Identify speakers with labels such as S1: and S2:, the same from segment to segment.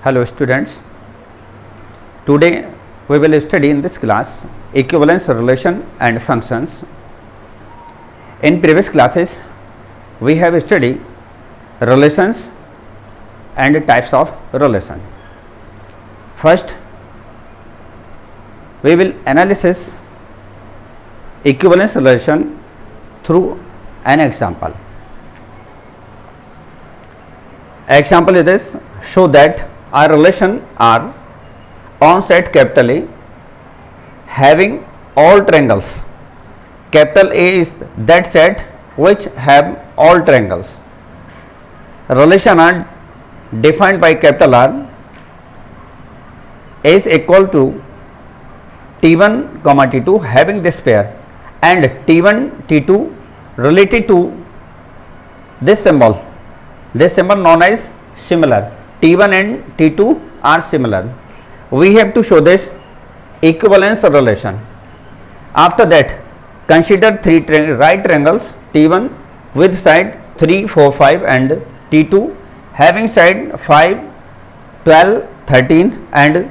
S1: Hello students, today we will study in this class equivalence relation and functions. In previous classes we have studied relations and types of relation. First we will analysis equivalence relation through an example. Example is this: show that a relation R on set capital A having all triangles. Capital A is that set which have all triangles. Relation R defined by capital R is equal to T1 comma T2 having this pair, and T1 T2 related to this symbol known as similar. T1 and T2 are similar. We have to show this equivalence relation. After that, consider three right triangles, T1 with side 3, 4, 5 and T2 having side 5, 12, 13 and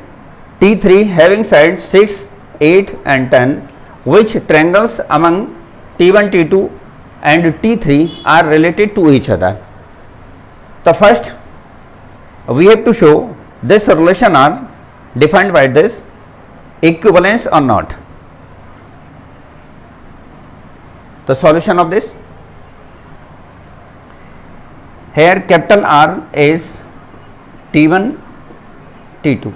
S1: T3 having side 6, 8 and 10, which triangles among T1, T2 and T3 are related to each other. So first we have to show this relation are defined by this equivalence or not. The solution of this: here capital R is T1 T2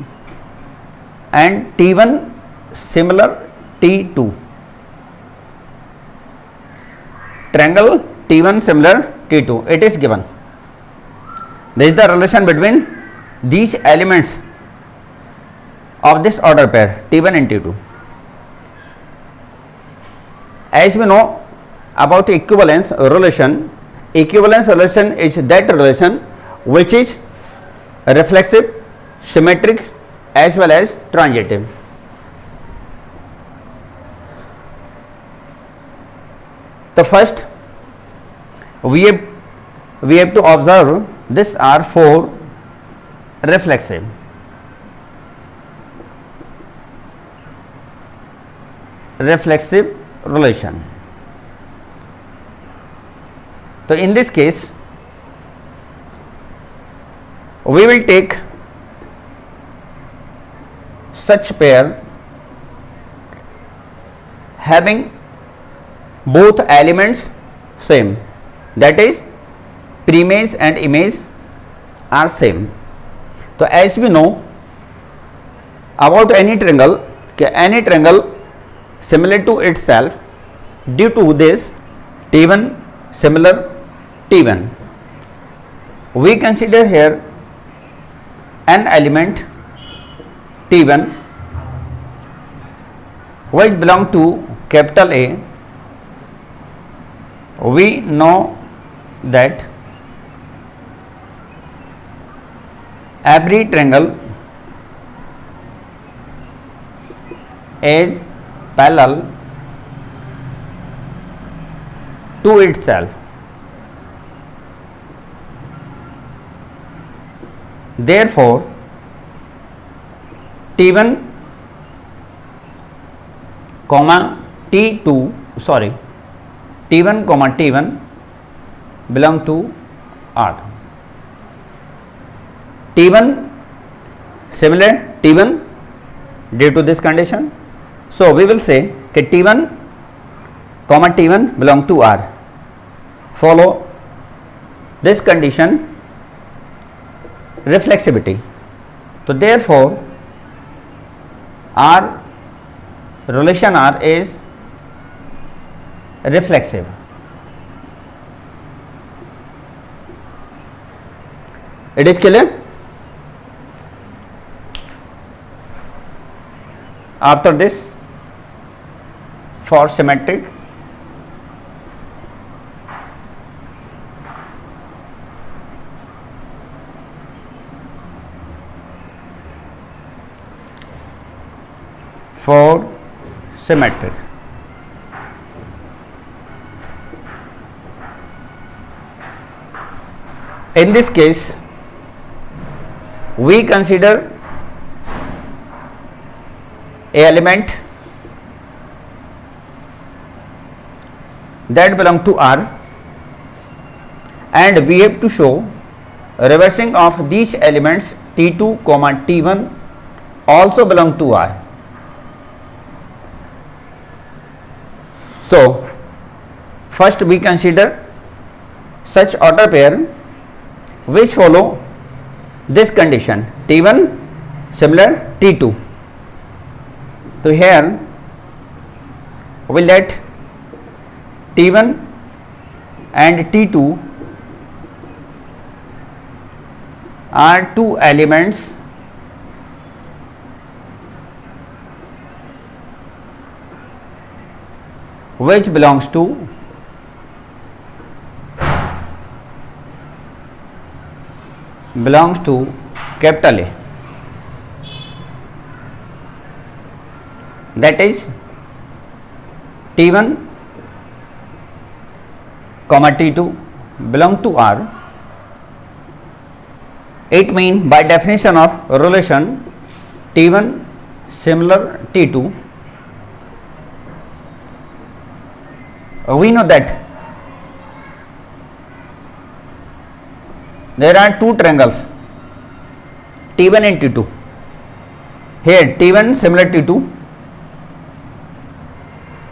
S1: and T1 similar T2, triangle T1 similar T2, it is given. This is the relation between these elements of this order pair T1 and T2. As we know about equivalence relation is that relation which is reflexive, symmetric as well as transitive. The first we have to observe this are four reflexive. Relation. So in this case we will take such pair having both elements same, that is preimage and image are same. So as we know about any triangle similar to itself, due to this T1 similar T1, we consider here an element T1 which belong to capital A. We know that every triangle is parallel to itself. Therefore T1 comma T1 comma T1 belong to R. T1 similar T1 due to this condition. So we will say that T1 comma T1 belong to R. Follow this condition reflexivity. So therefore R relation R is reflexive. It is clear? After this, for symmetric, In this case we consider a element that belong to R, and we have to show reversing of these elements T2 comma T1 also belong to R. So first we consider such order pair which follow this condition T1 similar T2. So here we let T1 and T2 are two elements which belongs to capital A, that is T1 comma T2 belong to R. It means by definition of relation T1 similar T2, we know that there are two triangles T1 and T2. Here T1 similar T2,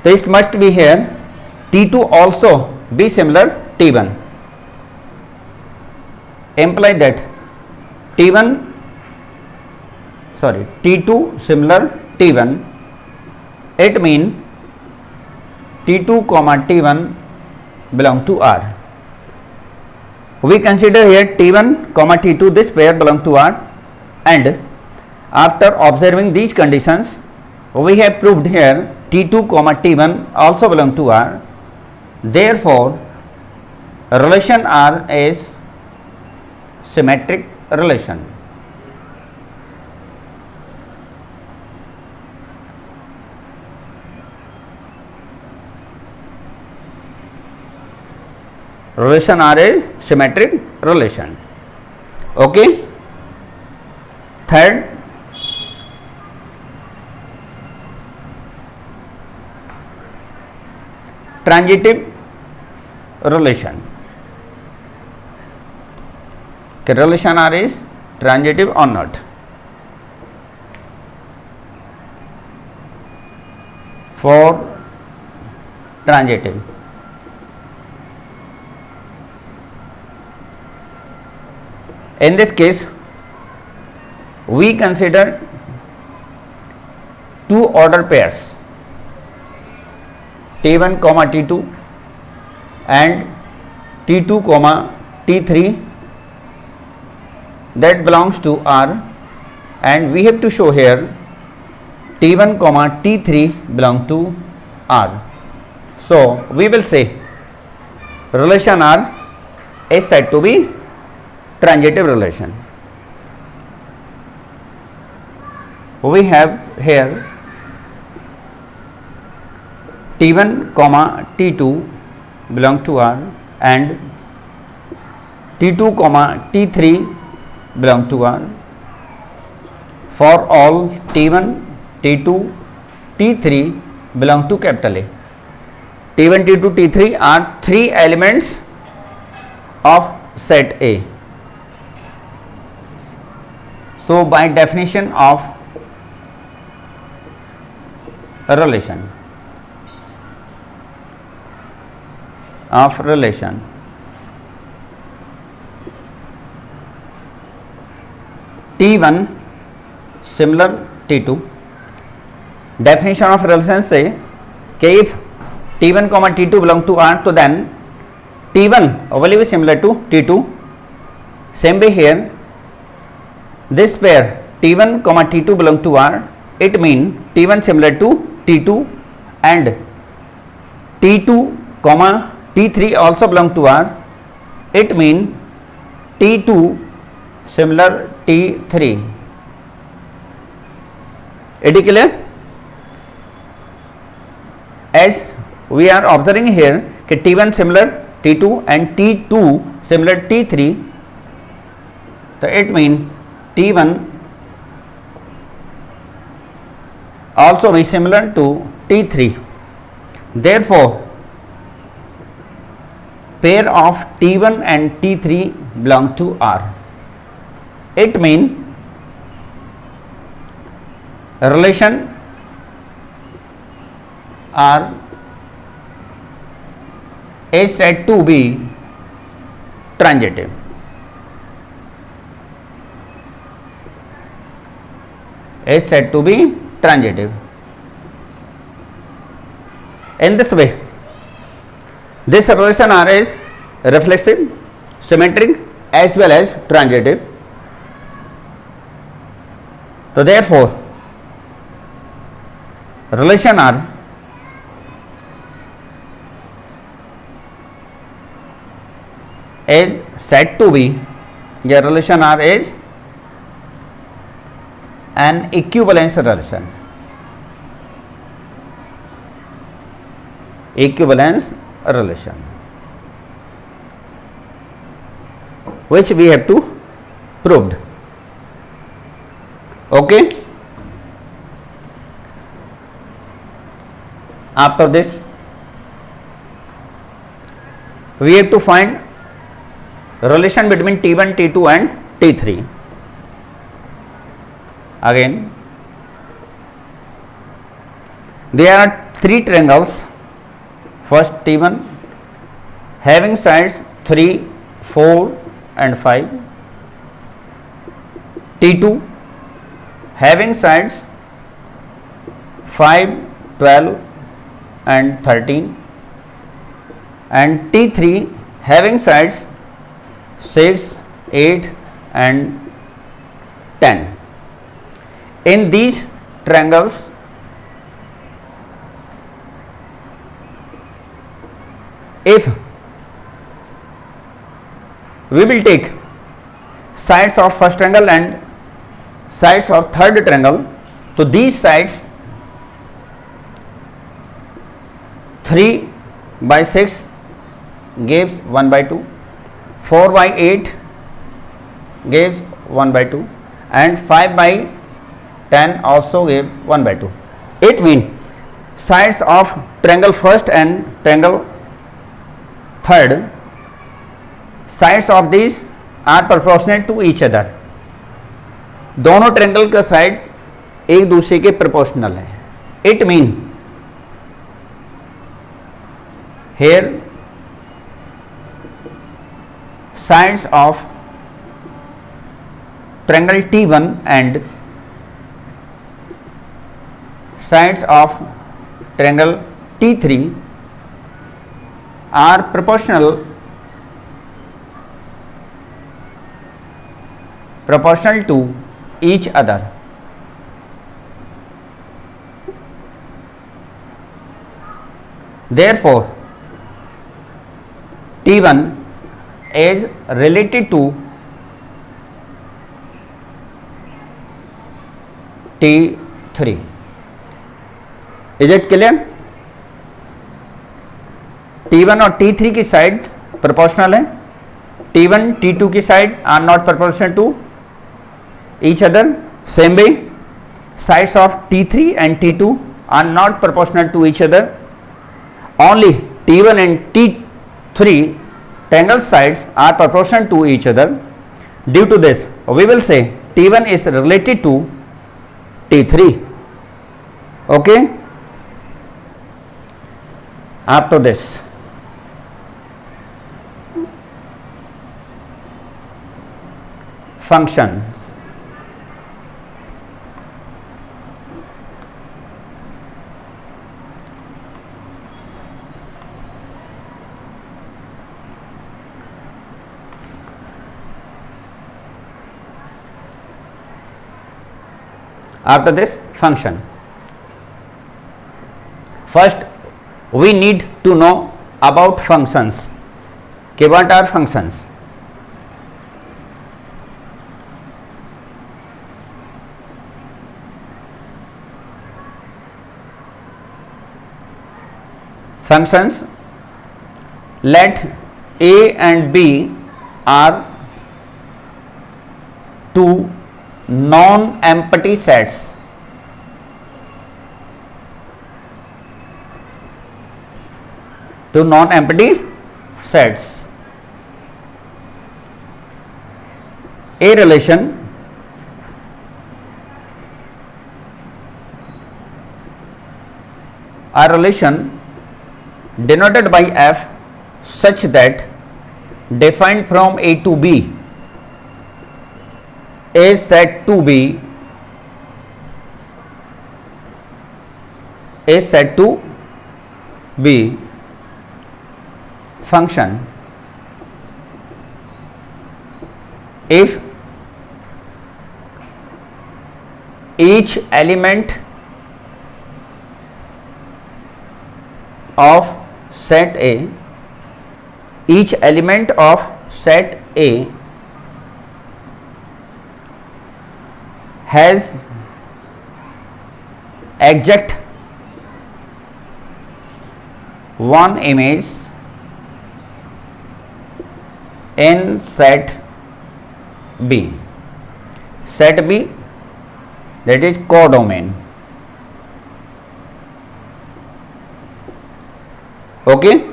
S1: so it must be here T2 also be similar T1, imply that T2 similar T1, it means T2 comma T1 belong to R. We consider here T1 comma T2, this pair belong to R, and after observing these conditions we have proved here T2 comma T1 also belong to R. Therefore relation R is symmetric relation. Relation R is symmetric relation. Okay. Third, transitive relation. Okay, relation R is transitive or not. For transitive, in this case we consider two order pairs T1 comma T2 and T2 comma T3 that belongs to R, and we have to show here T1 comma T3 belong to R. So we will say relation R is said to be transitive relation. We have here T1 comma T2 belong to R and T2 comma T3 belong to R. For all T1, T2, T3 belong to capital A. T1, T2, T3 are three elements of set A. So by definition of a relation T1 similar T2, definition of relation say if T1 comma T2 belong to R, so then T1 will be similar to T2. Same way here, this pair T1 comma T2 belong to R, it means T1 similar to T2 and T2 comma T3 also belong to R, it means T2 similar T3. It is clear? As we are observing here that T1 similar T2 and T2 similar T3, so it means T1 also be similar to T3. Therefore, pair of T1 and T3 belong to R. It means relation R is said to be transitive. Is said to be transitive. In this way, this relation R is reflexive, symmetric as well as transitive. So therefore, relation R is said to be, the relation R is an equivalence relation. Equivalence relation, which we have to prove. Okay. After this, we have to find relation between T1, T2 and T3. Again, there are three triangles. First, T1 having sides 3, 4 and 5. T2 having sides 5, 12 and 13, and T3 having sides 6, 8 and 10. In these triangles, if we will take sides of first triangle and sides of third triangle, so these sides 3 by 6 gives 1 by 2, 4 by 8 gives 1 by 2 and 5 by 10 also give 1 by 2. It means sides of triangle first and triangle third, sides of these are proportionate to each other. दोनों triangle का side एक दूसरे के proportional है. It mean here sides of triangle T1 and sides of triangle T3 are proportional to each other. Therefore, T1 is related to T3. Is it clear? T1 और T3 की side proportional है. T1 T2 की side are not proportional to each other. Same way, sides of T3 and T2 are not proportional to each other. Only T1 and T3 triangle sides are proportional to each other. Due to this, we will say T1 is related to T3. Okay. After this, functions. After this, function. First, we need to know about functions. Okay, what are functions? Functions, let A and B are two non-empty sets. To non-empty sets. A relation denoted by F such that defined from A to B is said to be function if each element of set A has exact one image in set B. Set B, that is codomain. Okay.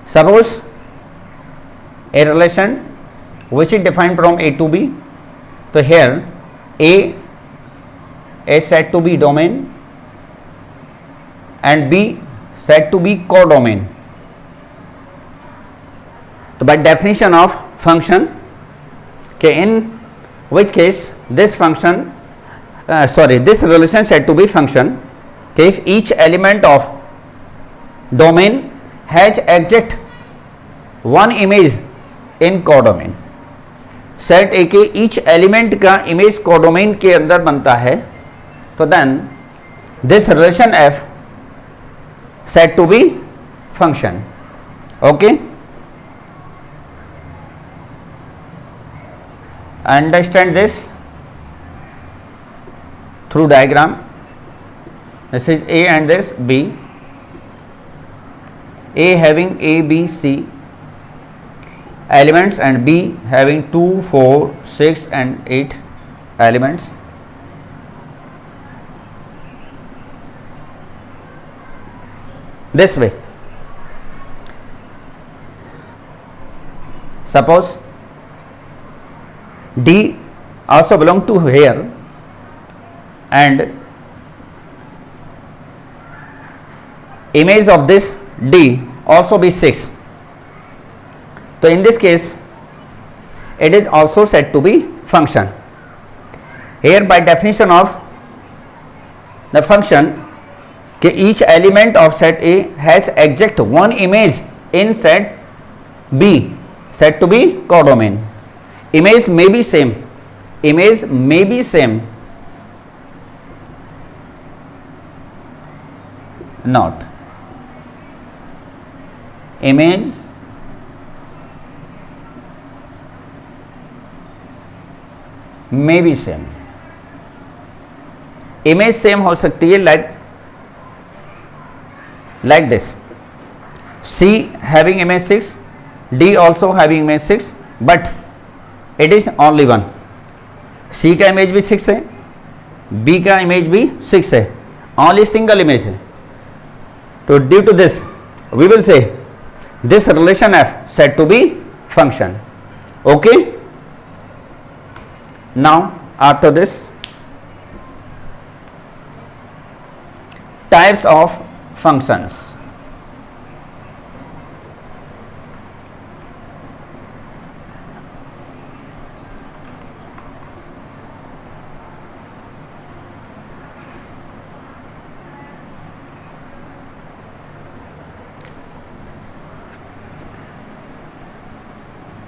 S1: Suppose a relation which is defined from A to B. So here A is said to be domain and B said to be codomain. So by definition of function, okay, in which case this function this relation said to be function, okay, if each element of domain has exact one image in codomain. Set A के each element का image codomain के अंदर बनता है, तो then this relation f set to be function. Okay, understand this through diagram. This is A and this B. A having A, B, C elements and B having 2, 4, 6 and 8 elements. This way. Suppose D also belong to here and image of this D also be 6. So in this case it is also said to be function. Here by definition of the function, each element of set A has exact one image in set B, said to be codomain. Image may be same, not. Image may be same. Image same हो सकती है like this. C having image 6, D also having image 6, but it is only one. C का image भी 6 है, B का image भी 6 है, only single image है. So due to this we will say this relation F said to be function. Okay. Now after this, types of functions.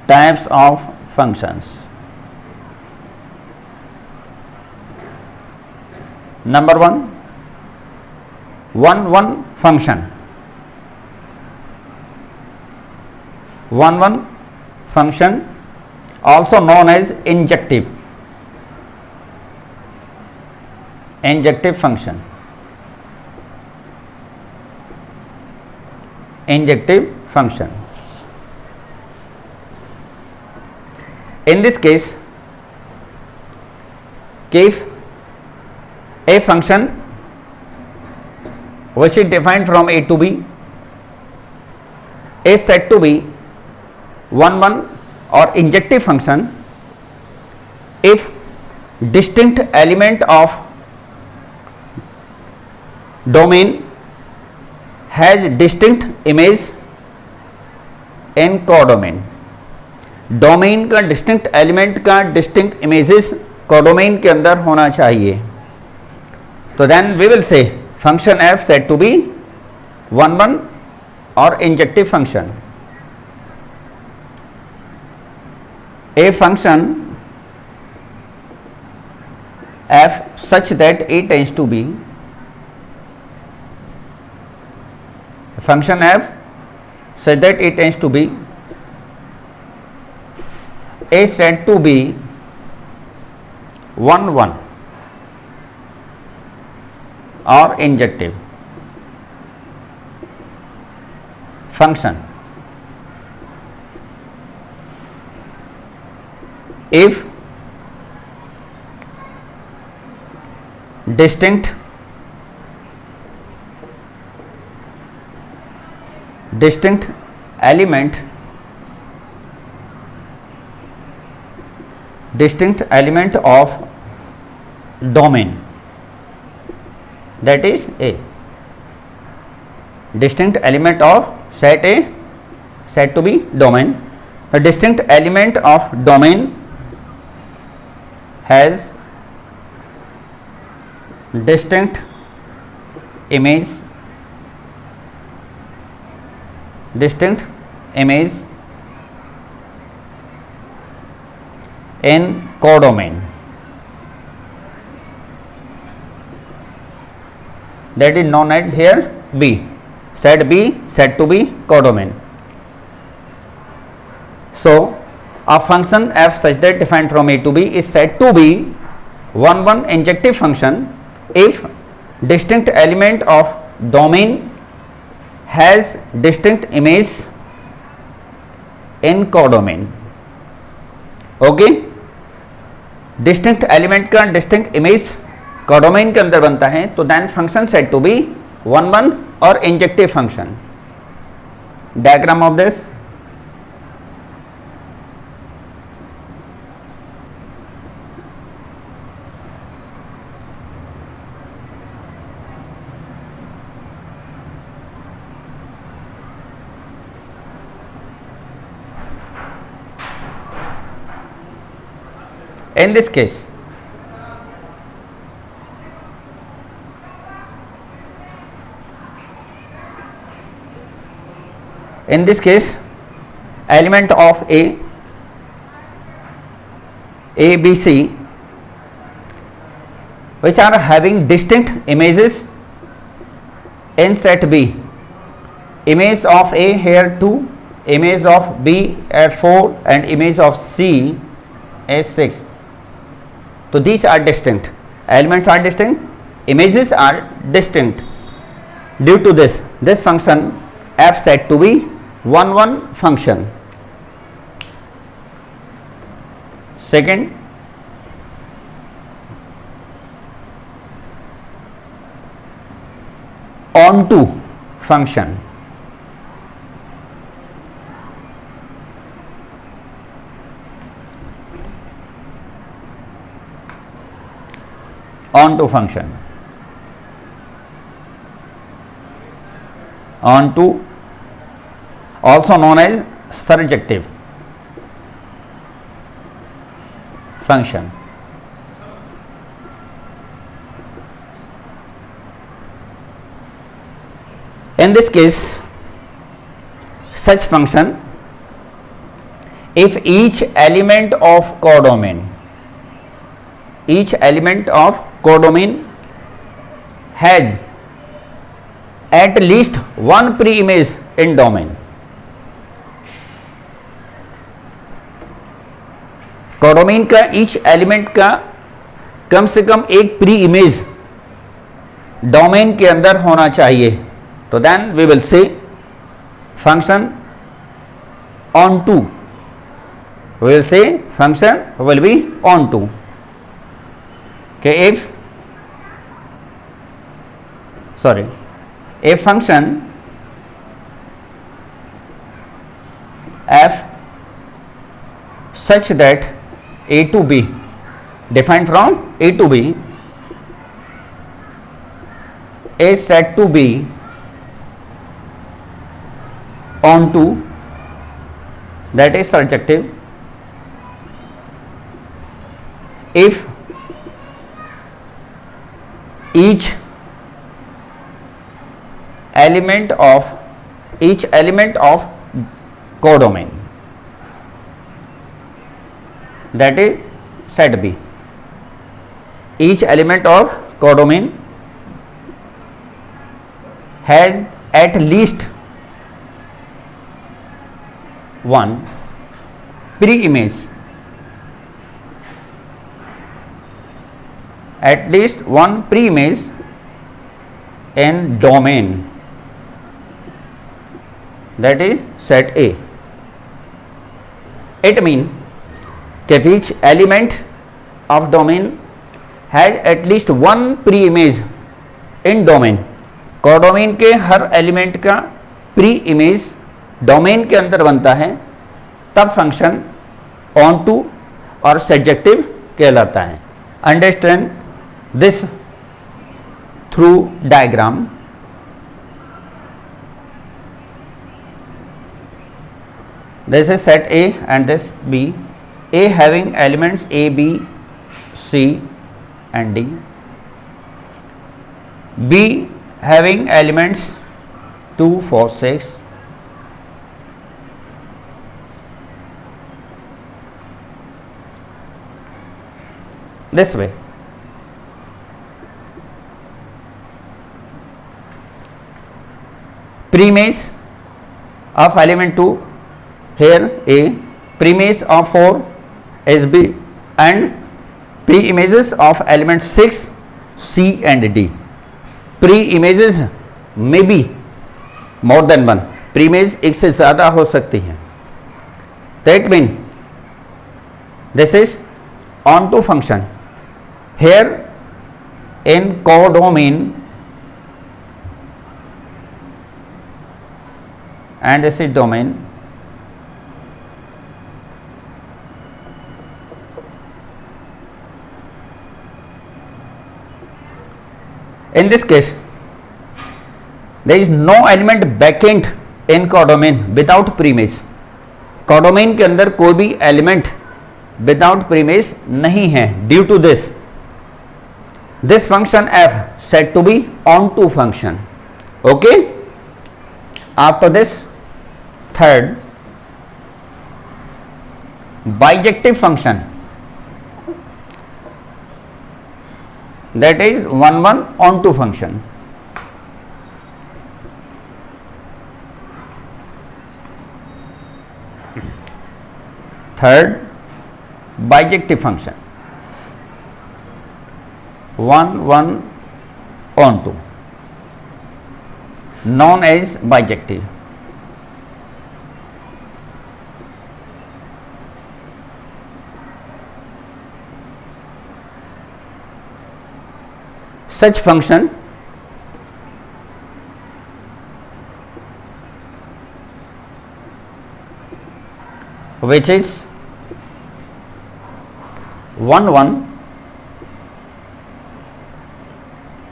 S1: Types of functions. Number 1, one function. One function also known as injective function. Injective function. In this case, if a function which is defined from A to B is said to be 1 1 or injective function if distinct element of domain has distinct image in codomain. Domain का distinct element का distinct images codomain के अंदर होना चाहिए. तो then we will say function f said to be 1 1 और injective function. A function f such that A tends to be function f such that A tends to be is said to be 1 1 or injective function if distinct element of domain, that is A, distinct element of set A said to be domain. The distinct element of domain has distinct image in codomain, that is known as here B, said to be codomain. So a function f such that defined from A to B is said to be 1 1 injective function if distinct element of domain has distinct image in codomain. Okay, distinct element का distinct image codomain के अंदर बनता है, तो then function said to be 1 1 और injective function. Diagram of this, in this case element of A, B, C which are having distinct images in set B, image of A here 2, image of B at 4 and image of C as 6. So these are distinct, elements are distinct, images are distinct. Due to this function f said to be 1 1 function. Second, onto function. Onto function, onto also known as surjective function. In this case, such function, if each element of codomain has at least one pre-image in domain. Codomain का each element का कम से कम एक pre image domain के अंदर होना चाहिए, तो then we will say function onto we will say function will be onto. Okay, if function f such that a to b, defined from a to b, is said to be onto, that is surjective, if each element of codomain, that is set B, each element of codomain has at least one pre-image, at least one pre-image in domain, that is set A. It means that each element of domain has at least one pre-image in domain. Codomain के हर element का pre image domain के अंदर बनता है, तब function on to और subjective कहलाता है. Understand this through diagram. This is set A and this B. A having elements A, B, C and D. B having elements 2, 4, 6. This way. Preimage of element 2, here A, preimage of 4 is B, and pre-images of element 6, C and D. Pre-images may be more than one. Pre-image एक से ज़्यादा हो सकती है. That means this is onto function. Here in codomain and this is domain. In this case, there is no element vacant in codomain without preimage. Codomain के अंदर कोई भी एलिमेंट विदाउट प्रीमेज नहीं है. Due to this function f said to be onto function. Okay. After this, third, bijective function, that is 1 onto function. Third, bijective function, 1 onto, known as bijective. Such function which is 1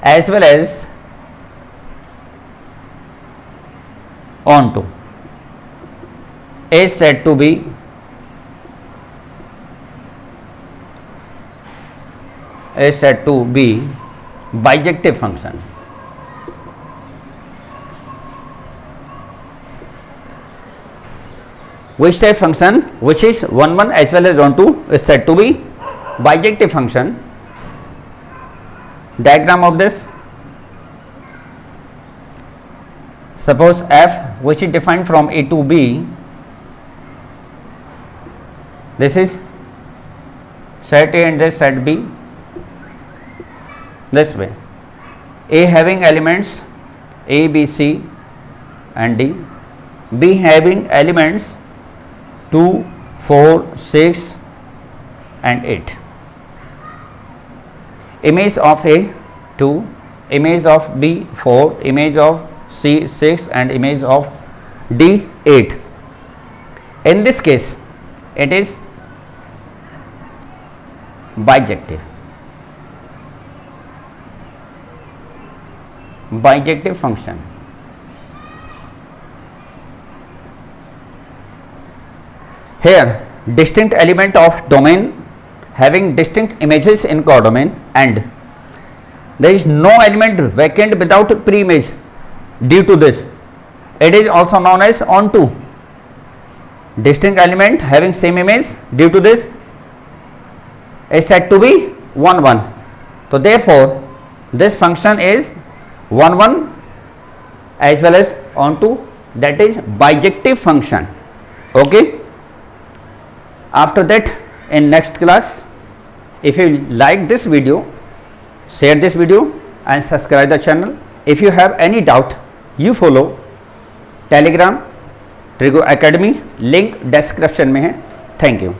S1: as well as onto is said to be bijective function. Which type function which is 1 as well as onto is said to be bijective function. Diagram of this: suppose f which is defined from A to B, this is set A and this set B. This way, A having elements A, B, C and D, B having elements 2, 4, 6 and 8. Image of A 2, image of B 4, image of C 6 and image of D 8. In this case it is bijective. Bijective function. Here distinct element of domain having distinct images in codomain, and there is no element vacant without pre-image. Due to this, it is also known as onto. Distinct element having same image, due to this is said to be 1 1. So therefore this function is 1 1 as well as onto, that is bijective function. Okay. After that, in next class, if you like this video, share this video and subscribe the channel. If you have any doubt, you follow Telegram Trigo Academy, link description में है. Thank you.